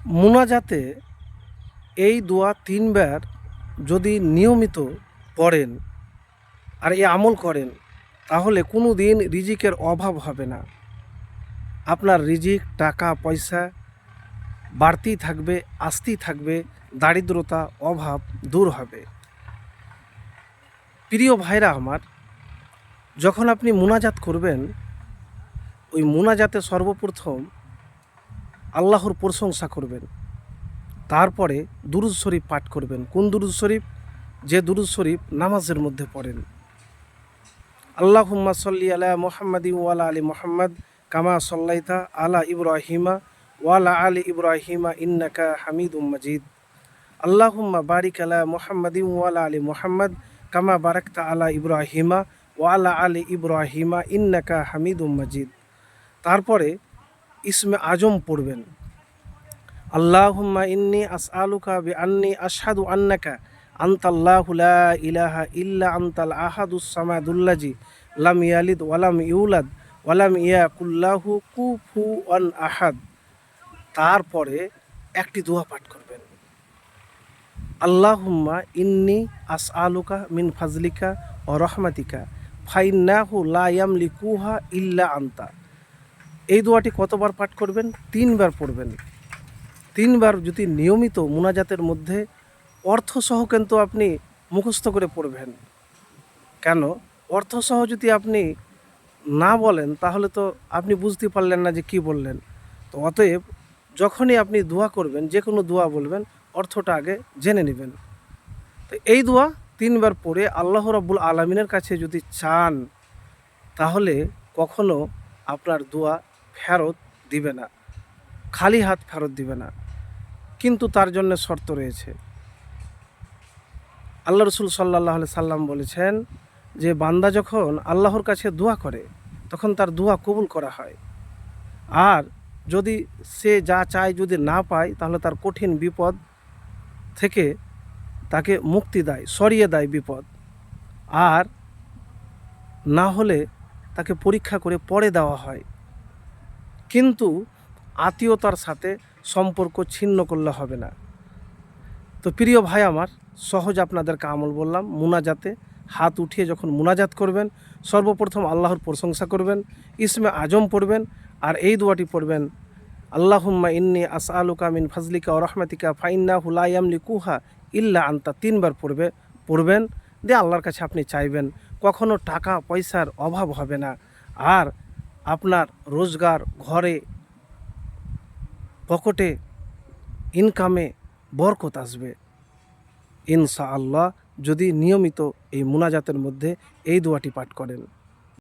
মুনাজাতে এই দোয়া ৩ বার যদি নিয়মিত পড়েন আর এই আমল করেন, তাহলে কোনো দিন রিজিকের অভাব হবে না। আপনার রিজিক, টাকা পয়সা বাড়তেই থাকবে, আসতেই থাকবে, দারিদ্রতা, অভাব দূর হবে। প্রিয় ভাইরা আমার, যখন আপনি মুনাজাত করবেন, ওই মুনাজাতে সর্বপ্রথম আল্লাহর প্রশংসা করবেন, তারপরে দুরূদ শরীফ পাঠ করবেন। কোন দুরূদ শরীফ? যে দুরূদ শরীফ নামাজের মধ্যে পড়েন। আল্লাহুম্মা সাল্লি আলা মুহাম্মাদিন ওয়া আলা আলি মুহাম্মাদ কামা সাল্লাইতা আলা ইব্রাহিমা ওয়া আলা আলি ইব্রাহিমা ইন্নাকা হামিদুম মাজিদ। আল্লাহুম্মা বারিক আলা মুহাম্মাদিন ওয়া আলা আলি মুহাম্মাদ কামা বারাকতা আলা ইব্রাহিমা ওয়া আলা আলি ইব্রাহিমা ইন্নাকা হামিদুম মাজিদ। তারপরে ইসমে আজম পড়বেন। আল্লাহুম্মা ইন্নী আসআলুকা বিআন্নী আশহাদু আন্নাকা আনতাল্লাহু লা ইলাহা ইল্লা আনতাল আহাদুস সামাদুল্লাযী লাম ইয়ালিদ ওয়া লাম ইউলাদ ওয়া লাম ইয়াকুল লাহু কুফুওয়ান আহাদ। তারপরে একটি দোয়া পাঠ করবেন। আল্লাহুম্মা ইন্নী আসআলুকা মিন ফাজলিকা ওয়া রাহমাতিকা ফাইন্নাহু লা ইয়ামলিকুহা ইল্লা আনতা। এই দোয়াটি কতবার পাঠ করবেন? ৩ বার পড়বেন। ৩ বার যদি নিয়মিত মুনাজাতের মধ্যে অর্থসহ কিন্তু আপনি মুখস্থ করে পড়বেন। কেন? অর্থসহ যদি আপনি না বলেন, তাহলে তো আপনি বুঝতে পারলেন না যে কি বললেন। তো অতএব যখনই আপনি দোয়া করবেন, যে কোনো দোয়া বলবেন, অর্থটা আগে জেনে নেবেন। তো এই দোয়া ৩ বার পড়ে আল্লাহ রাব্বুল আলামিনের কাছে যদি চান, তাহলে কখনো আপনার দোয়া ফেরত দিবে না, খালি হাত ফেরত দিবে না। কিন্তু তার জন্য শর্ত রয়েছে। আল্লাহ রসুল সাল্লাল্লাহু আলাইহি সাল্লাম বলেছেন যে বান্দা যখন আল্লাহর কাছে দোয়া করে, তখন তার দোয়া কবুল করা হয়। আর যদি সে যা চায় যদি না পায়, তাহলে তার কঠিন বিপদ থেকে তাকে মুক্তি দেয়, সরিয়ে দেয় বিপদ। আর না হলে তাকে পরীক্ষা করে পরে দেওয়া হয়। কিন্তু আত্মীয়তার সাথে সম্পর্ক ছিন্ন করলে হবে না। তো প্রিয় ভাই আমার, সহজ আপনাদেরকে আমল বললাম। মুনাজাতে হাত উঠিয়ে যখন মুনাজাত করবেন, সর্বপ্রথম আল্লাহর প্রশংসা করবেন, ইসমে আজম পড়বেন, আর এই দোয়াটি পড়বেন, আল্লাহুম্মা ইন্নী আসআলুকা মিন ফাজলিকা ওয়া রাহমাতিকা ফাইন্নাহু লা ইয়ামলিকুহা ইল্লা আনতা। ৩ বার পড়বেন। দিয়ে আল্লাহর কাছে আপনি চাইবেন। কখনো টাকা পয়সার অভাব হবে না। আর আপনার রোজগার, ঘরে, পকেটে, ইনকামে বরকত আসবে ইনশাআল্লাহ, যদি নিয়মিত এই মুনাজাতের মধ্যে এই দোয়াটি পাঠ করেন।